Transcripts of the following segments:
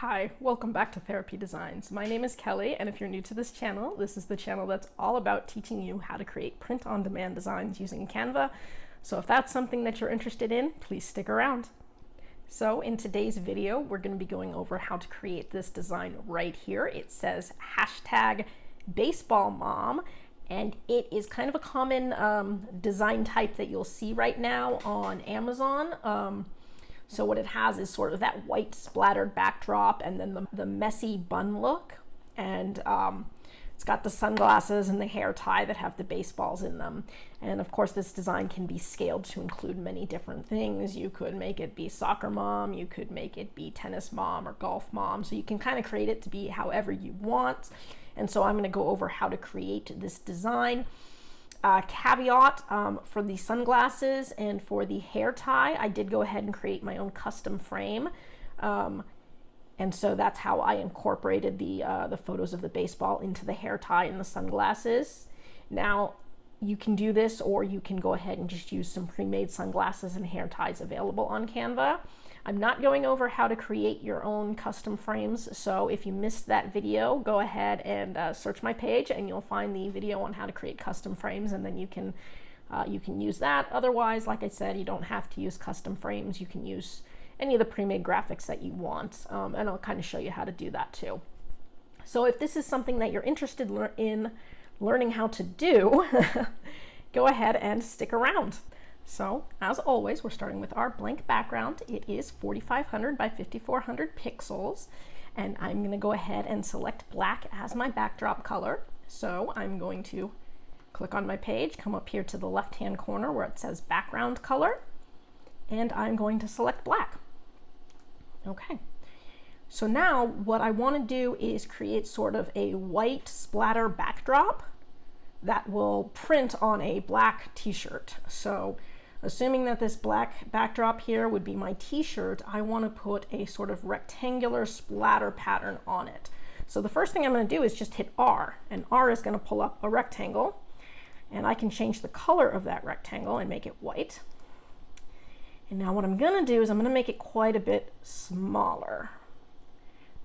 Hi, welcome back to Therapy Designs. My name is Kelly, and if you're new to this channel, this is the channel that's all about teaching you how to create print-on-demand designs using Canva. So if that's something that you're interested in, please stick around. So in today's video, we're going to be going over how to create this design right here. It says hashtag baseball mom, and it is kind of a common design type that you'll see right now on Amazon. So what it has is sort of that white splattered backdrop and then the messy bun look. And it's got the sunglasses and the hair tie that have the baseballs in them. And of course, this design can be scaled to include many different things. You could make it be soccer mom, you could make it be tennis mom or golf mom. So you can kind of create it to be however you want. And so I'm going to go over how to create this design. Caveat for the sunglasses and for the hair tie, I did go ahead and create my own custom frame. And so that's how I incorporated the photos of the baseball into the hair tie and the sunglasses. Now, you can do this, or you can go ahead and just use some pre-made sunglasses and hair ties available on Canva. I'm not going over how to create your own custom frames, so if you missed that video, go ahead and search my page and you'll find the video on how to create custom frames, and then you can use that. Otherwise, like I said, you don't have to use custom frames. You can use any of the pre-made graphics that you want, and I'll kind of show you how to do that too. So if this is something that you're interested in learning how to do, go ahead and stick around. So as always, we're starting with our blank background. It is 4500 by 5400 pixels, and I'm going to go ahead and select black as my backdrop color. So I'm going to click on my page, come up here to the left hand corner where it says background color, and I'm going to select black. Okay. So now what I want to do is create sort of a white splatter backdrop that will print on a black t-shirt. So assuming that this black backdrop here would be my t-shirt, I want to put a sort of rectangular splatter pattern on it. So the first thing I'm going to do is just hit R, and R is going to pull up a rectangle, and I can change the color of that rectangle and make it white. And now what I'm going to do is I'm going to make it quite a bit smaller.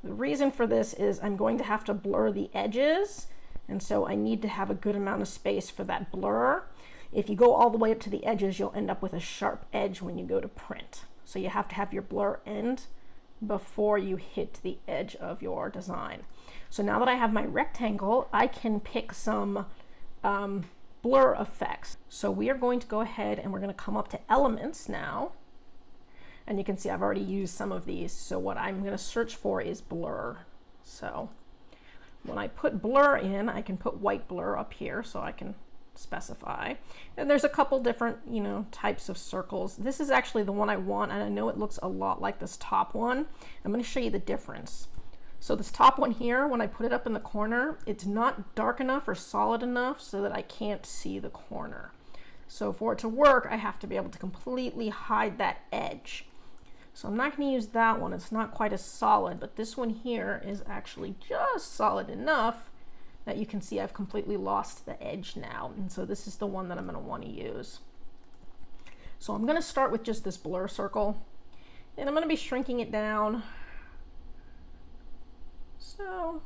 The reason for this is I'm going to have to blur the edges, and so I need to have a good amount of space for that blur. If you go all the way up to the edges, you'll end up with a sharp edge when you go to print. So you have to have your blur end before you hit the edge of your design. So now that I have my rectangle, I can pick some blur effects. So we are going to go ahead and we're going to come up to elements now. And you can see I've already used some of these. So what I'm going to search for is blur. So when I put blur in, I can put white blur up here so I can specify. And there's a couple different, types of circles. This is actually the one I want, and I know it looks a lot like this top one. I'm going to show you the difference. So this top one here, when I put it up in the corner, it's not dark enough or solid enough so that I can't see the corner. So for it to work, I have to be able to completely hide that edge. So I'm not going to use that one. It's not quite as solid, but this one here is actually just solid enough that you can see I've completely lost the edge now. And so this is the one that I'm going to want to use. So I'm going to start with just this blur circle, and I'm going to be shrinking it down. So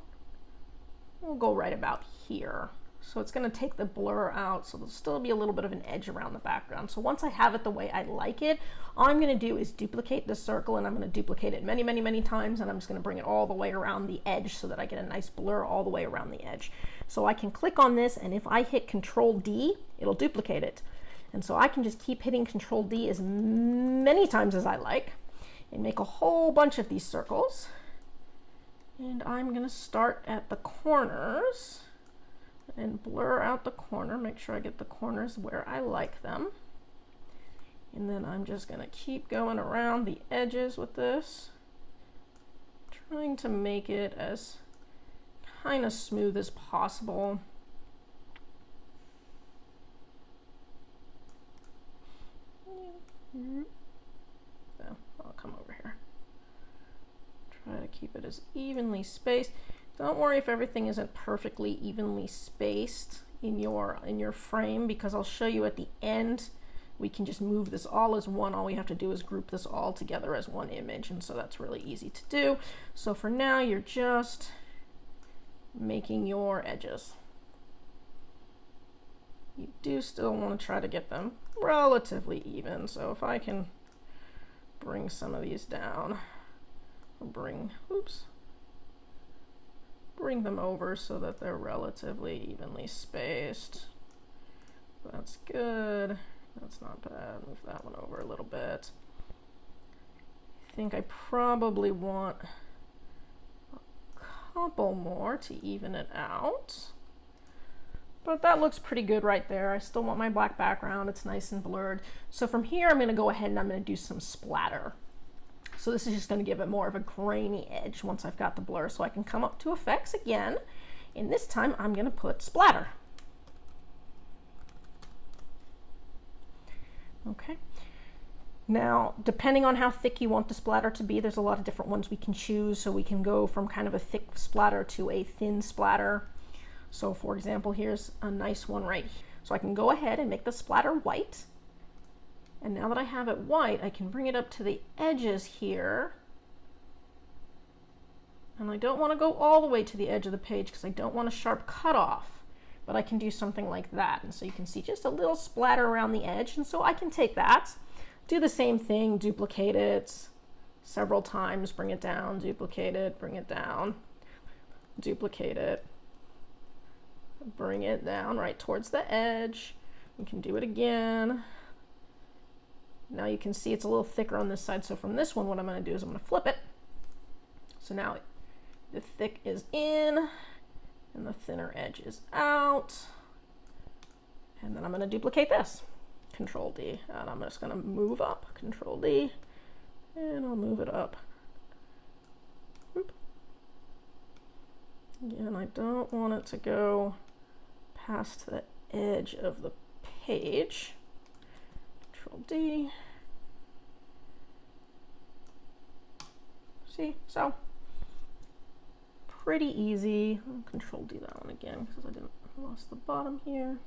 we'll go right about here. So it's going to take the blur out, so there'll still be a little bit of an edge around the background. So once I have it the way I like it, all I'm going to do is duplicate this circle, and I'm going to duplicate it many, many, many times, and I'm just going to bring it all the way around the edge so that I get a nice blur all the way around the edge. So I can click on this, and if I hit Control D, it'll duplicate it. And so I can just keep hitting Control D as many times as I like and make a whole bunch of these circles. And I'm going to start at the corners and blur out the corner, make sure I get the corners where I like them. And then I'm just going to keep going around the edges with this, trying to make it as kind of smooth as possible. So I'll come over here. Try to keep it as evenly spaced. Don't worry if everything isn't perfectly evenly spaced in your frame, because I'll show you at the end we can just move this all as one. All we have to do is group this all together as one image, and so that's really easy to do. So for now, you're just making your edges. You do still want to try to get them relatively even, so if I can bring some of these down, bring them over so that they're relatively evenly spaced. That's good. That's not bad. Move that one over a little bit. I think I probably want a couple more to even it out. But that looks pretty good right there. I still want my black background. It's nice and blurred. So from here, I'm going to go ahead and I'm going to do some splatter. So this is just going to give it more of a grainy edge once I've got the blur. So I can come up to effects again. And this time I'm going to put splatter. Okay. Now, depending on how thick you want the splatter to be, there's a lot of different ones we can choose. So we can go from kind of a thick splatter to a thin splatter. So for example, here's a nice one right here. So I can go ahead and make the splatter white. And now that I have it white, I can bring it up to the edges here. And I don't want to go all the way to the edge of the page because I don't want a sharp cutoff. But I can do something like that. And so you can see just a little splatter around the edge. And so I can take that, do the same thing, duplicate it several times, bring it down, duplicate it, bring it down, duplicate it, bring it down right towards the edge. You can do it again. Now you can see it's a little thicker on this side. So from this one, what I'm going to do is I'm going to flip it. So now the thick is in and the thinner edge is out. And then I'm going to duplicate this. Control D. And I'm just going to move up. Control D. And I'll move it up. Oop. Again, I don't want it to go past the edge of the page. Control D. See, so pretty easy. I'll Control D that one again because I lost the bottom here.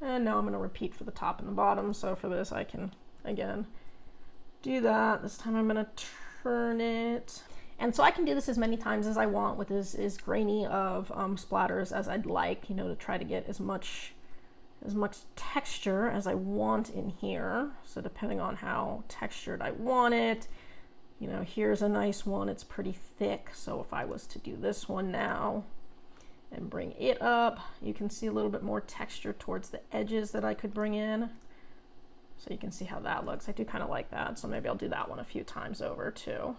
And now I'm going to repeat for the top and the bottom. So for this, I can again do that. This time I'm going to turn it. And so I can do this as many times as I want with as grainy of splatters as I'd like, you know, to try to get as much texture as I want in here. So depending on how textured I want it, you know, here's a nice one. It's pretty thick. So if I was to do this one now and bring it up, you can see a little bit more texture towards the edges that I could bring in. So you can see how that looks. I do kind of like that. So maybe I'll do that one a few times over too.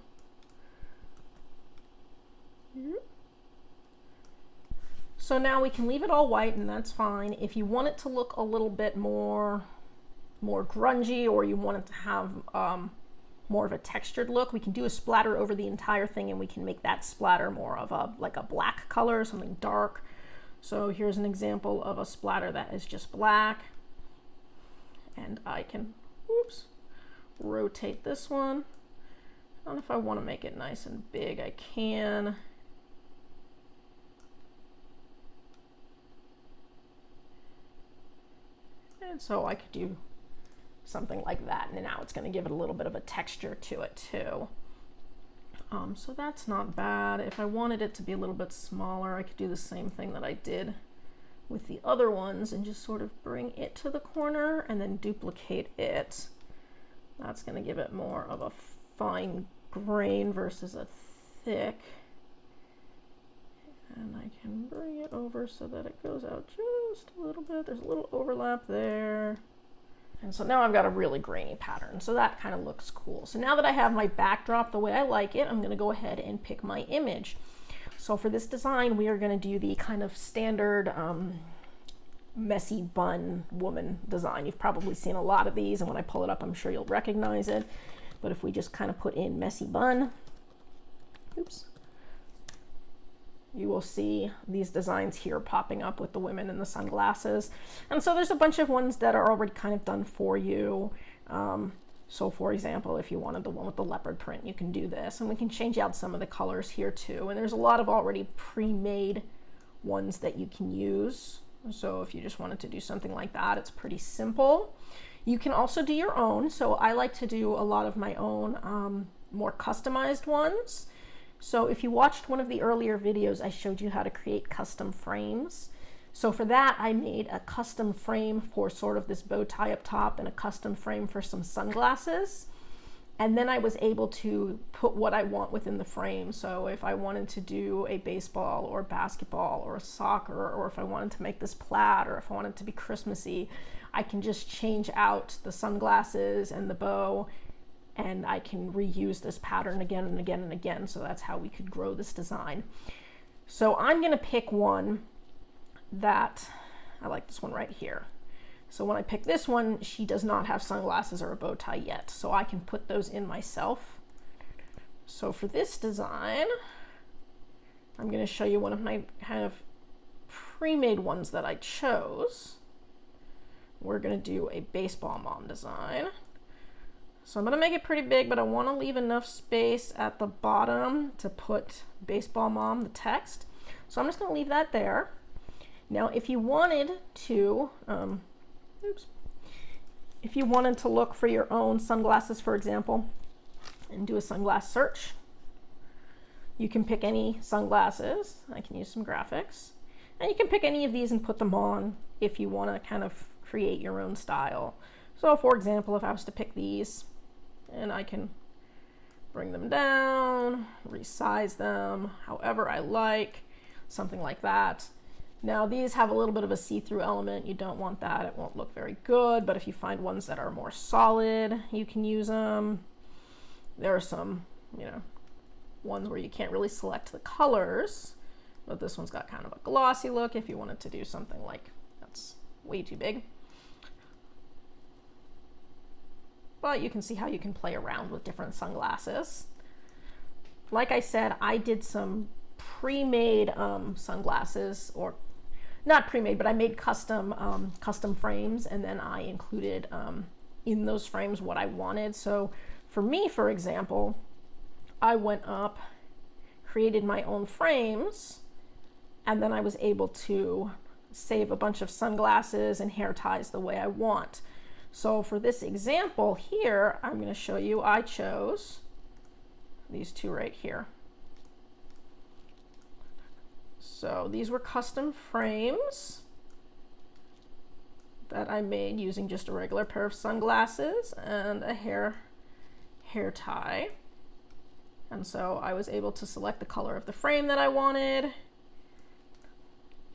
So now we can leave it all white and that's fine. If you want it to look a little bit more grungy, or you want it to have more of a textured look, we can do a splatter over the entire thing and we can make that splatter more of like a black color, something dark. So here's an example of a splatter that is just black. And I can, rotate this one. And if I want to make it nice and big, I can. And so I could do something like that, and now it's going to give it a little bit of a texture to it too. So that's not bad. If I wanted it to be a little bit smaller, I could do the same thing that I did with the other ones and just sort of bring it to the corner and then duplicate it. That's going to give it more of a fine grain versus a thick. And I can bring it over so that it goes out just a little bit. There's a little overlap there. And so now I've got a really grainy pattern. So that kind of looks cool. So now that I have my backdrop the way I like it, I'm going to go ahead and pick my image. So for this design, we are going to do the kind of standard messy bun woman design. You've probably seen a lot of these, and when I pull it up, I'm sure you'll recognize it. But if we just kind of put in messy bun, you will see these designs here popping up with the women in the sunglasses. And so there's a bunch of ones that are already kind of done for you. So for example, if you wanted the one with the leopard print, you can do this, and we can change out some of the colors here too. And there's a lot of already pre-made ones that you can use. So if you just wanted to do something like that, it's pretty simple. You can also do your own. So I like to do a lot of my own more customized ones. So if you watched one of the earlier videos, I showed you how to create custom frames. So for that, I made a custom frame for sort of this bow tie up top and a custom frame for some sunglasses. And then I was able to put what I want within the frame. So if I wanted to do a baseball or basketball or soccer, or if I wanted to make this plaid, or if I wanted it to be Christmassy, I can just change out the sunglasses and the bow, and I can reuse this pattern again and again and again. So that's how we could grow this design. So I'm gonna pick one that, I like this one right here. So when I pick this one, she does not have sunglasses or a bow tie yet, so I can put those in myself. So for this design, I'm going to show you one of my kind of pre-made ones that I chose. We're going to do a baseball mom design. So I'm going to make it pretty big, but I want to leave enough space at the bottom to put baseball mom, the text. So I'm just going to leave that there. Now, if you wanted to, if you wanted to look for your own sunglasses, for example, and do a sunglass search, you can pick any sunglasses. I can use some graphics. And you can pick any of these and put them on if you want to kind of create your own style. So for example, if I was to pick these, and I can bring them down, resize them however I like, something like that. Now these have a little bit of a see-through element. You don't want that, it won't look very good, but if you find ones that are more solid, you can use them. There are some, ones where you can't really select the colors, but this one's got kind of a glossy look if you wanted to do something like, that's way too big. But you can see how you can play around with different sunglasses. Like I said, I did some pre-made sunglasses, or not pre-made, but I made custom frames, and then I included in those frames what I wanted. So for me, for example, I went up, created my own frames, and then I was able to save a bunch of sunglasses and hair ties the way I want. So for this example here, I'm going to show you, I chose these two right here. So these were custom frames that I made using just a regular pair of sunglasses and a hair tie. And so I was able to select the color of the frame that I wanted.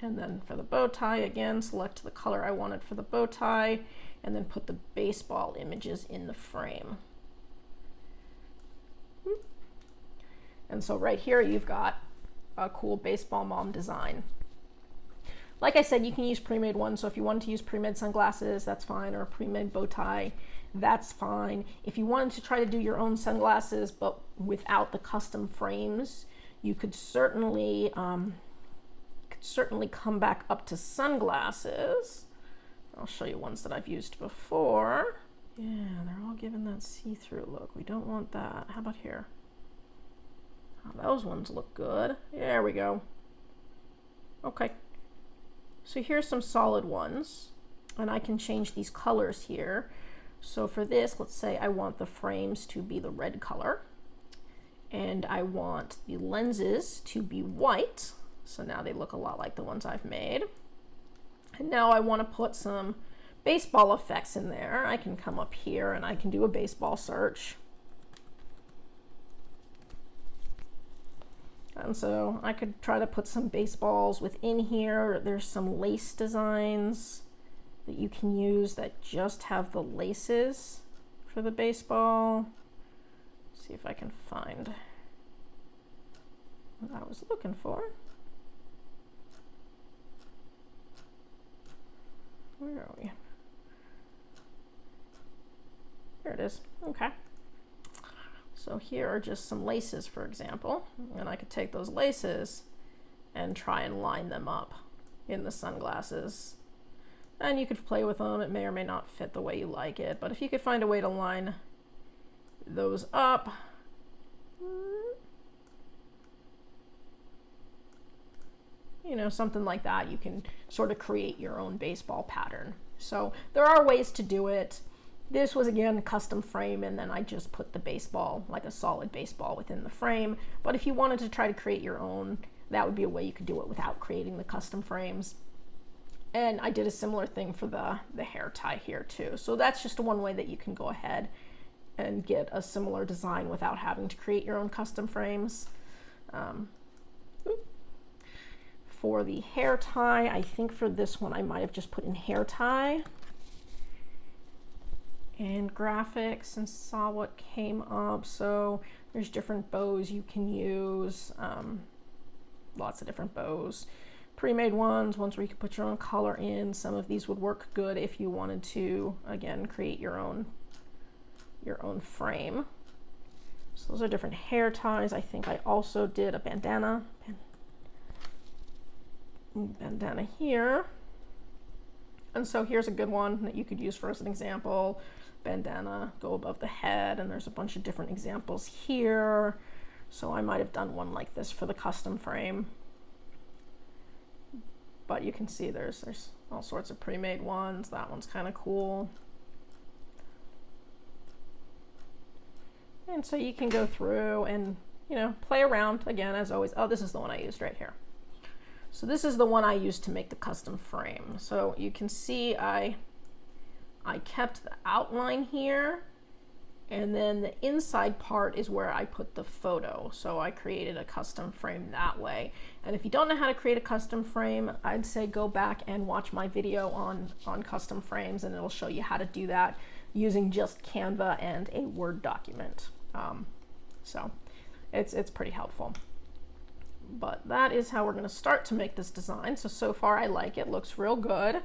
And then for the bow tie, again, select the color I wanted for the bow tie, and then put the baseball images in the frame. And so right here you've got a cool baseball mom design. Like I said, you can use pre-made ones, so if you wanted to use pre-made sunglasses, that's fine, or a pre-made bow tie, that's fine. If you wanted to try to do your own sunglasses but without the custom frames, you could certainly come back up to sunglasses. I'll show you ones that I've used before. Yeah, they're all given that see-through look. We don't want that. How about here? Oh, those ones look good. There we go. Okay. So here's some solid ones, and I can change these colors here. So for this, let's say I want the frames to be the red color, and I want the lenses to be white. So now they look a lot like the ones I've made. And now I want to put some baseball effects in there. I can come up here and I can do a baseball search. And so I could try to put some baseballs within here. There's some lace designs that you can use that just have the laces for the baseball. Let's see if I can find what I was looking for. Where are we? There it is. Okay. So here are just some laces, for example, and I could take those laces and try and line them up in the sunglasses. And you could play with them. It may or may not fit the way you like it, but if you could find a way to line those up, you know, something like that, you can sort of create your own baseball pattern. So there are ways to do it. This was, again, custom frame, and then I just put the baseball, like a solid baseball, within the frame. But if you wanted to try to create your own, that would be a way you could do it without creating the custom frames. And I did a similar thing for the hair tie here too. So that's just one way that you can go ahead and get a similar design without having to create your own custom frames. For the hair tie, I think for this one I might have just put in hair tie and graphics and saw what came up. So there's different bows you can use, lots of different bows. Pre-made ones where you can put your own color in. Some of these would work good if you wanted to, again, create your own frame. So those are different hair ties. I think I also did a bandana here. And so here's a good one that you could use for as an example. Bandana, go above the head, and there's a bunch of different examples here. So I might have done one like this for the custom frame. But you can see there's all sorts of pre-made ones. That one's kind of cool. And so you can go through and, you know, play around again, as always. Oh, this is the one I used right here. So this is the one I used to make the custom frame. So you can see I kept the outline here, and then the inside part is where I put the photo. So I created a custom frame that way. And if you don't know how to create a custom frame, I'd say go back and watch my video on custom frames, and it'll show you how to do that using just Canva and a Word document. So it's pretty helpful. But that is how we're going to start to make this design. So far I like it, looks real good.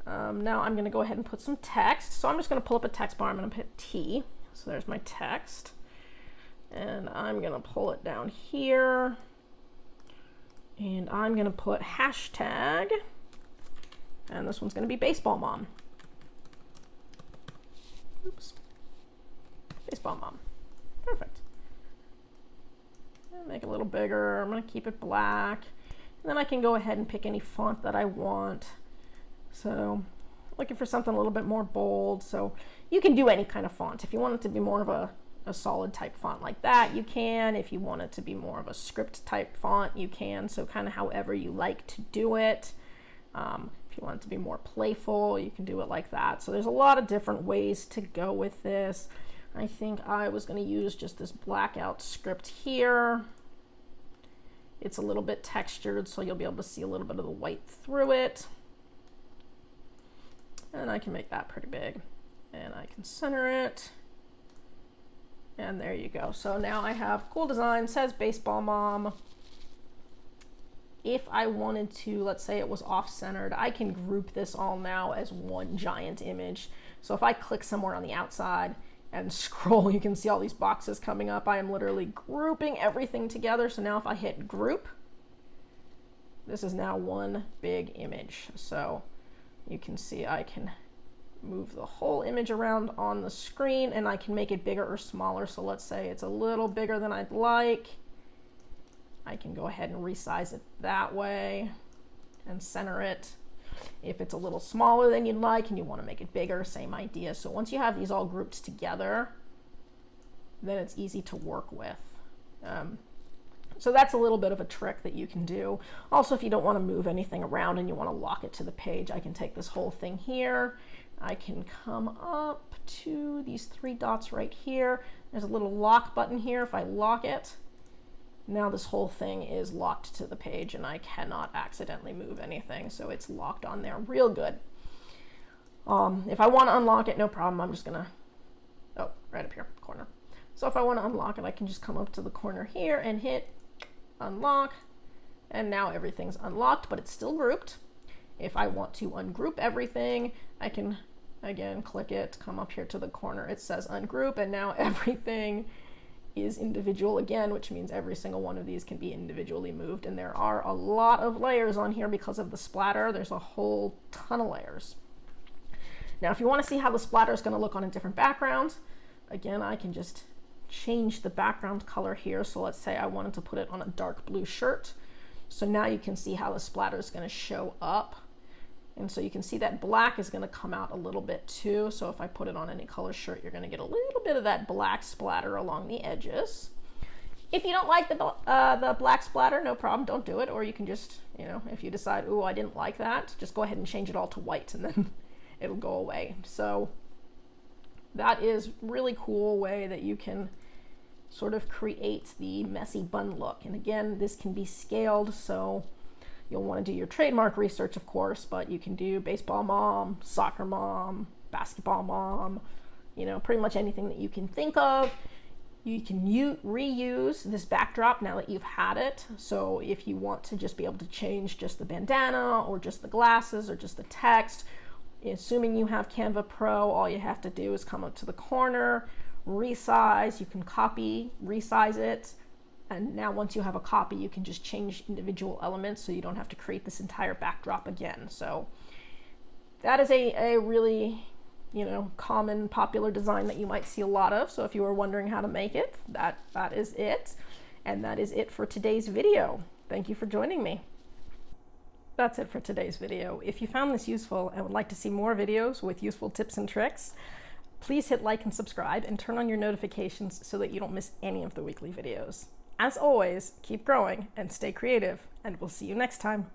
Now I'm going to go ahead and put some text. So I'm just going to pull up a text bar. I'm going to put T. So there's my text. And I'm going to pull it down here. And I'm going to put hashtag. And this one's going to be baseball mom. Oops. Baseball mom. Perfect. Make it a little bigger. I'm going to keep it black. And then I can go ahead and pick any font that I want. So looking for something a little bit more bold. So you can do any kind of font. If you want it to be more of a solid type font like that, you can. If you want it to be more of a script type font, you can. So kind of however you like to do it. If you want it to be more playful, you can do it like that. So there's a lot of different ways to go with this. I think I was going to use just this blackout script here. It's a little bit textured, so you'll be able to see a little bit of the white through it. And I can make that pretty big. And I can center it. And there you go. So now I have cool design, says baseball mom. If I wanted to, let's say it was off-centered, I can group this all now as one giant image. So if I click somewhere on the outside and scroll, you can see all these boxes coming up. I am literally grouping everything together. So now if I hit group, this is now one big image. So you can see I can move the whole image around on the screen, and I can make it bigger or smaller. So let's say it's a little bigger than I'd like. I can go ahead and resize it that way and center it. If it's a little smaller than you'd like and you want to make it bigger, same idea. So once you have these all grouped together, then it's easy to work with. So that's a little bit of a trick that you can do. Also, if you don't want to move anything around and you want to lock it to the page, I can take this whole thing here. I can come up to these three dots right here. There's a little lock button here. If I lock it, now this whole thing is locked to the page and I cannot accidentally move anything. So it's locked on there real good. If I want to unlock it, no problem. I'm just gonna, oh, right up here, corner. So if I want to unlock it, I can just come up to the corner here and hit unlock. And now everything's unlocked, but it's still grouped. If I want to ungroup everything, I can, again, click it, come up here to the corner. It says ungroup, and now everything is individual again, which means every single one of these can be individually moved. And there are a lot of layers on here because of the splatter. There's a whole ton of layers. Now, if you want to see how the splatter is going to look on a different background, again, I can just change the background color here. So let's say I wanted to put it on a dark blue shirt. So now you can see how the splatter is going to show up. And so you can see that black is going to come out a little bit too. So if I put it on any color shirt, you're going to get a little bit of that black splatter along the edges. If you don't like the black splatter, no problem, don't do it. Or you can just, you know, if you decide, ooh, I didn't like that, just go ahead and change it all to white and then it'll go away. So that is really cool way that you can sort of create the messy bun look. And again, this can be scaled, so you'll want to do your trademark research, of course, but you can do baseball mom, soccer mom, basketball mom, you know, pretty much anything that you can think of. You can reuse this backdrop now that you've had it. So if you want to just be able to change just the bandana or just the glasses or just the text, assuming you have Canva Pro, all you have to do is come up to the corner, resize, you can copy, resize it. And now once you have a copy, you can just change individual elements so you don't have to create this entire backdrop again. So that is a really, you know, common, popular design that you might see a lot of. So if you were wondering how to make it, that is it. And that is it for today's video. Thank you for joining me. That's it for today's video. If you found this useful and would like to see more videos with useful tips and tricks, please hit like and subscribe and turn on your notifications so that you don't miss any of the weekly videos. As always, keep growing and stay creative, and we'll see you next time.